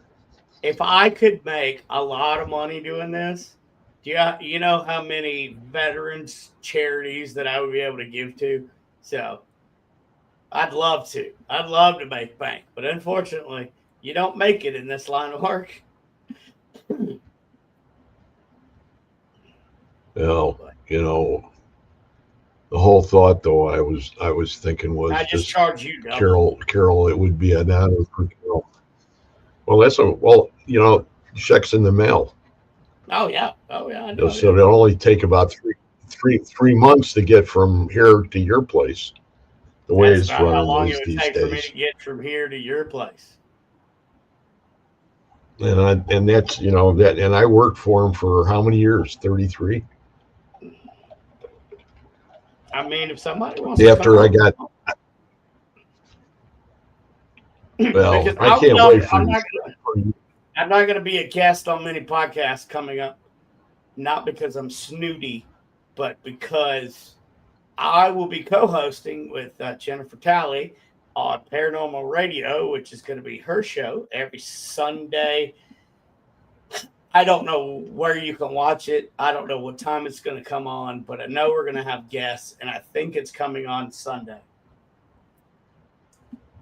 if I could make a lot of money doing this, you know how many veterans charities that I would be able to give to? So I'd love to. I'd love to make bank, but unfortunately, you don't make it in this line of work. Well, But the whole thought though I was thinking was I just just charge you double. Carol, it would be an honor for Carol. Well, checks in the mail. Oh yeah, I know. So Yeah. it'll only take about 3 months to get from here to your place. The way That's it's about how running long it is would these take for me to days, get from here to your place. and that's that, and I worked for him for how many years? 33. I mean, if somebody wants to come After I on, got because well, I I'll can't tell wait you, for you. I'm not gonna be a guest on many podcasts coming up. Not because I'm snooty, but because I will be co-hosting with Jennifer Talley on Paranormal Radio, which is going to be her show every Sunday. I don't know where you can watch it. I don't know what time it's going to come on, but I know we're going to have guests, and I think it's coming on Sunday.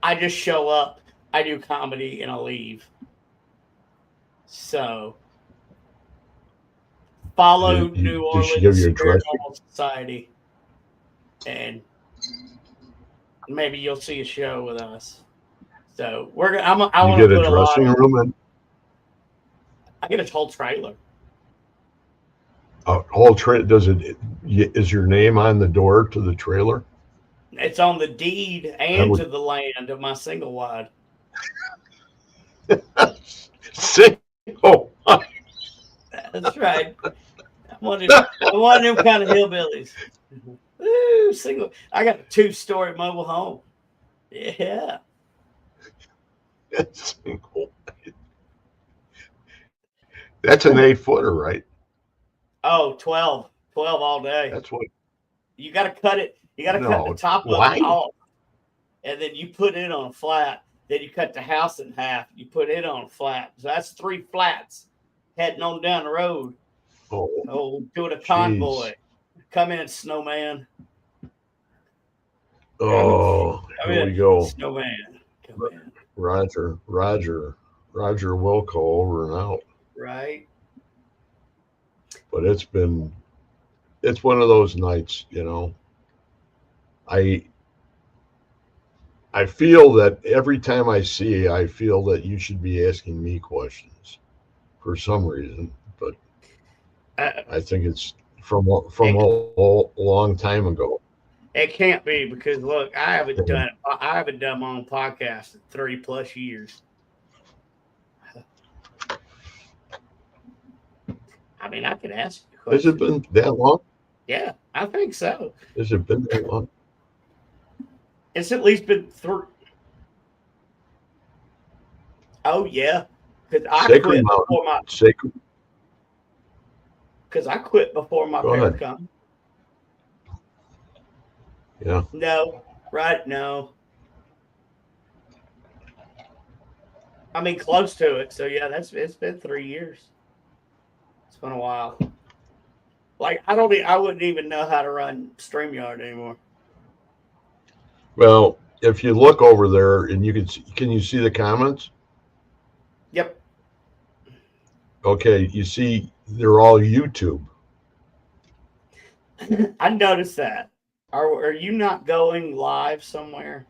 I just show up, I do comedy, and I leave. So follow New Did she give Orleans you a dress? Paranormal Society, and maybe you'll see a show with us. So we're gonna. I You want get to a put a lot dressing of. room and I get a whole trailer. a whole Does it? Is your name on the door to the trailer? It's on the deed I and would to the land of my single wide. say, oh, That's right. I'm one of them kind of hillbillies. Ooh, single. I got a 2-story mobile home. Yeah. that's an 8-footer, right? Oh, 12. 12 all day. That's what. You got to cut it. You got to cut the No, top of it why? off, and then you put it on a flat. Then you cut the house in half. You put it on a flat. So that's 3 flats heading on down the road. Oh, doing a Jeez. convoy. Come in, snowman. Come Oh, here in, we go. snowman. Come in. Roger Wilco over and out. Right. But it's one of those nights, I I feel that every time I see you, I feel that you should be asking me questions for some reason, but Uh, I think it's from it, a long time ago. it can't be because look, I haven't done my own podcast in 30+ years. I mean, I could ask you Has it questions. been that long? Yeah, I think so. Has it been that long? It's at least been 3. Oh yeah, because I Sacred quit Mountain. before my Sacred. because I quit before my Go ahead. paracon. Yeah. No, right? No, I mean close to it. So yeah, it's been 3 years. It's been a while. Like I wouldn't even know how to run StreamYard anymore. Well, if you look over there and can you see the comments? Yep. Okay, you see they're all YouTube. I noticed that. Are you not going live somewhere?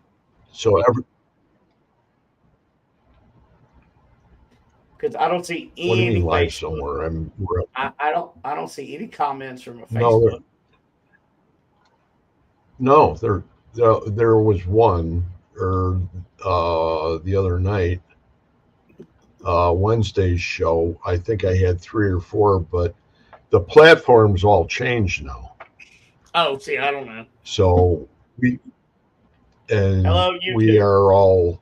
So Because I don't see what do you mean any live Facebook. somewhere? I don't see any comments from a No, Facebook. no, there was one or the other night, Wednesday's show. I think I had 3 or 4, but the platforms all changed now. Oh, see, I don't know. So we and Hello, we YouTube. are all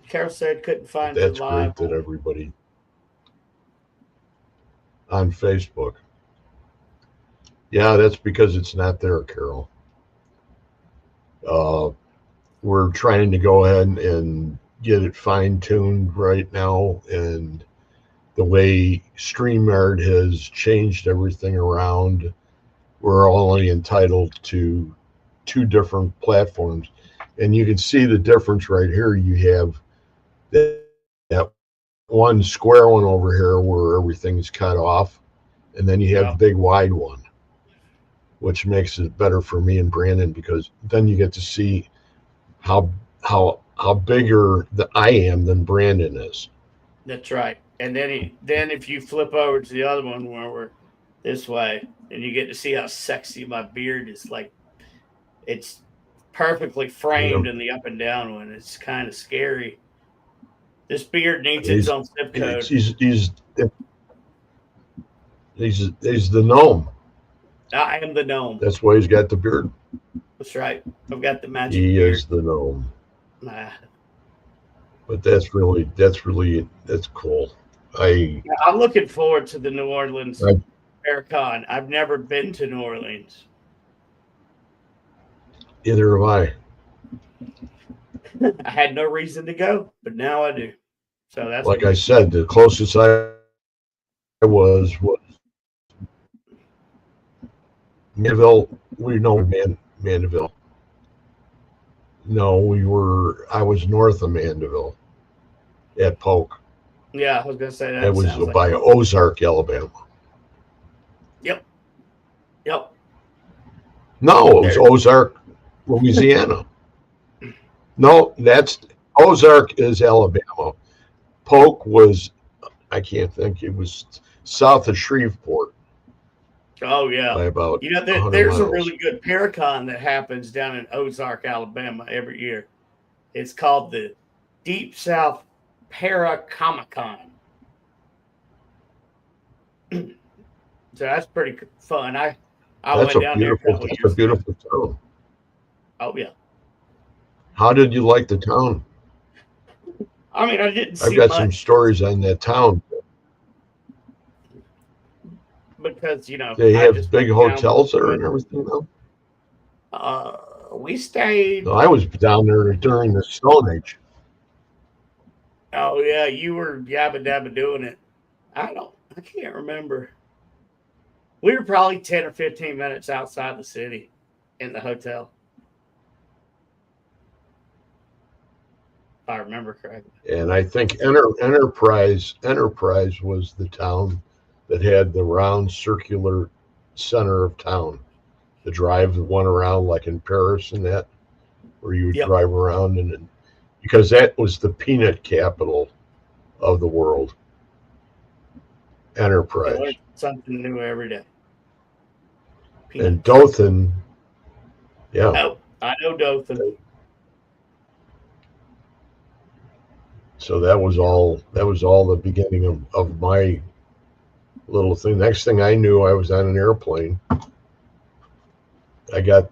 Carol said couldn't find you that's live great that everybody on Facebook. Yeah, that's because it's not there, Carol. Uh, we're trying to go ahead and get it fine tuned right now, and the way StreamYard has changed everything around, we're only entitled to 2 different platforms. And you can see the difference right here. You have that one square one over here where everything's cut off, and then you have Yeah, the big wide one, which makes it better for me and Brandon because then you get to see how bigger that I am than Brandon is. that's right. And then if you flip over to the other one where we're this way, and you get to see how sexy my beard is. Like it's perfectly You framed know, in the up and down one. It's kind of scary. This beard needs its he's own zip he's code. he's he's, he's the gnome. I am the gnome. That's why he's got the beard. That's right. I've got the magic He beard. is the gnome. Nah. But that's cool. I, I'm looking forward to the New Orleans I Paracon. I've never been to New Orleans. either have I. I had no reason to go, but now I do. So that's Like I pretty said, the closest I was Mandeville. We know Mandeville. No, I was north of Mandeville at Polk. yeah, I was gonna say It that was sounds like by Ozark, Alabama. yep. Yep. No, it was There. Ozark, Louisiana. No, that's Ozark is Alabama. Polk was, I can't think, it was south of Shreveport Oh yeah. by about You know, 100 there's a miles. really good Paracon that happens down in Ozark, Alabama every year. It's called the Deep South Paracomicon. So that's pretty fun. I went down there a couple of That's a years ago. beautiful town. Oh yeah. How did you like the town? I mean, I didn't I've see got some much stories on that town. because They I have just big went down with hotels a there friend. and everything though. We No, stayed. I was down there during the Stone Age. Oh yeah, you were yabba dabba doing it. I can't remember. We were probably 10 or 15 minutes outside the city in the hotel. If I remember correctly. And I think Enterprise was the town that had the round circular center of town. The drive that went around like in Paris and that, where you would Yep. drive around and because that was the peanut capital of the world. You learn Enterprise. something new every day. And Peanuts. Dothan, yeah. Oh, I know Dothan. So that was all the beginning of my little thing. Next thing I knew, I was on an airplane. I got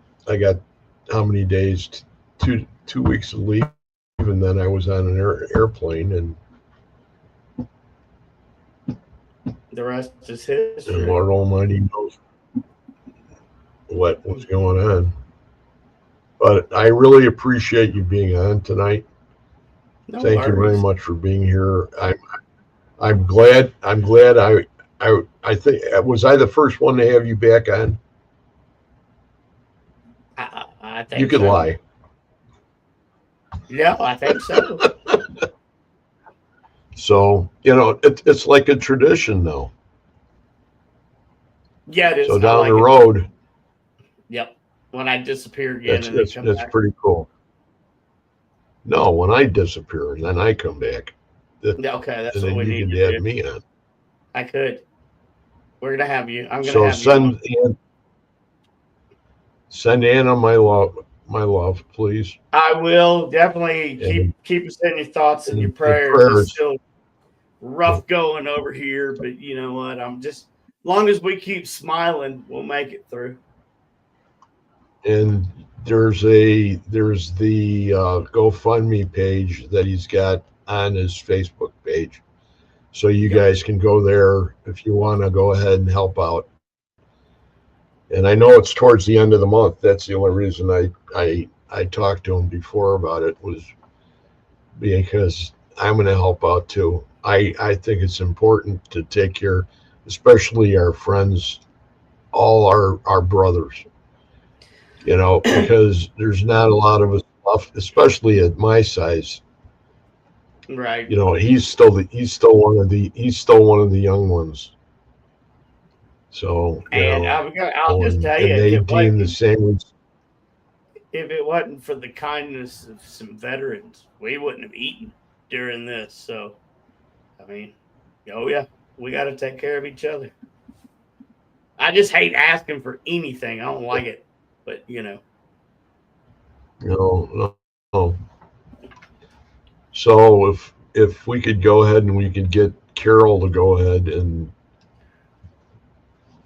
how many days? 2 weeks of leave, and then I was on an airplane, and The rest is and history. Lord Almighty knows what was going on. But I really appreciate you being on tonight. No Thank you very worries. much for being here. I'm glad. I think was I the first one to have you back on? I You think could so. lie. Yeah, I think so. So it's like a tradition now. Yeah, it is. So I down like the it. road, Yep. When I disappear again and then that's come that's back. pretty cool. No, when I disappear and then I come back, and Yeah, okay, that's what then we you need can to add do. me on. I could. We're gonna have you. I'm gonna So have you on. send Anna my love, please, I will definitely and keep us in your thoughts and your and prayers. It's prayers. still rough going over here, but you know what? I'm just long as we keep smiling, we'll make it through. And there's the GoFundMe page that he's got on his Facebook page. So you guys can go there if you want to go ahead and help out. And I know it's towards the end of the month. That's the only reason I talked to him before about it, was because I'm going to help out too. I think it's important to take care, especially our friends, all our brothers, because there's not a lot of us left, especially at my size. Right. He's still one of the young ones. So, and I'll just tell you, they deem the same. If it wasn't for the kindness of some veterans, we wouldn't have eaten during this. So, I mean, we got to take care of each other. I just hate asking for anything. I don't like it, but No. So if we could go ahead and we could get Carol to go ahead and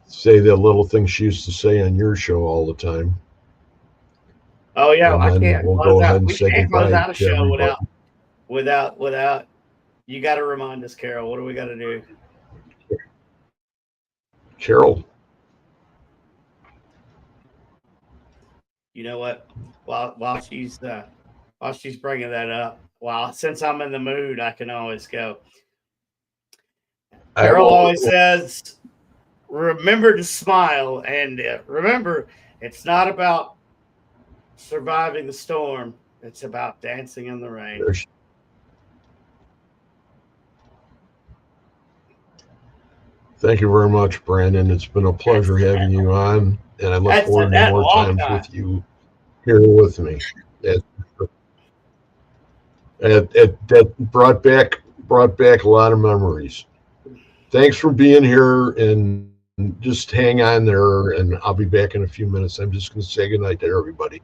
say the little thing she used to say on your show all the time. Oh yeah, I can't. We'll go ahead and say goodbye close out a to show everybody. without. You got to remind us, Carol. What do we got to do? Carol. You know what? While she's bringing that up, since I'm in the mood, I can always go. Carol always says, "Remember to smile," and remember, it's not about surviving the storm; it's about dancing in the rain. Thank you very much, Brandon. It's been a pleasure having you on, and I look forward to more times with you here with me. That brought back a lot of memories. Thanks for being here, and just hang on there, and I'll be back in a few minutes. I'm just going to say goodnight to everybody.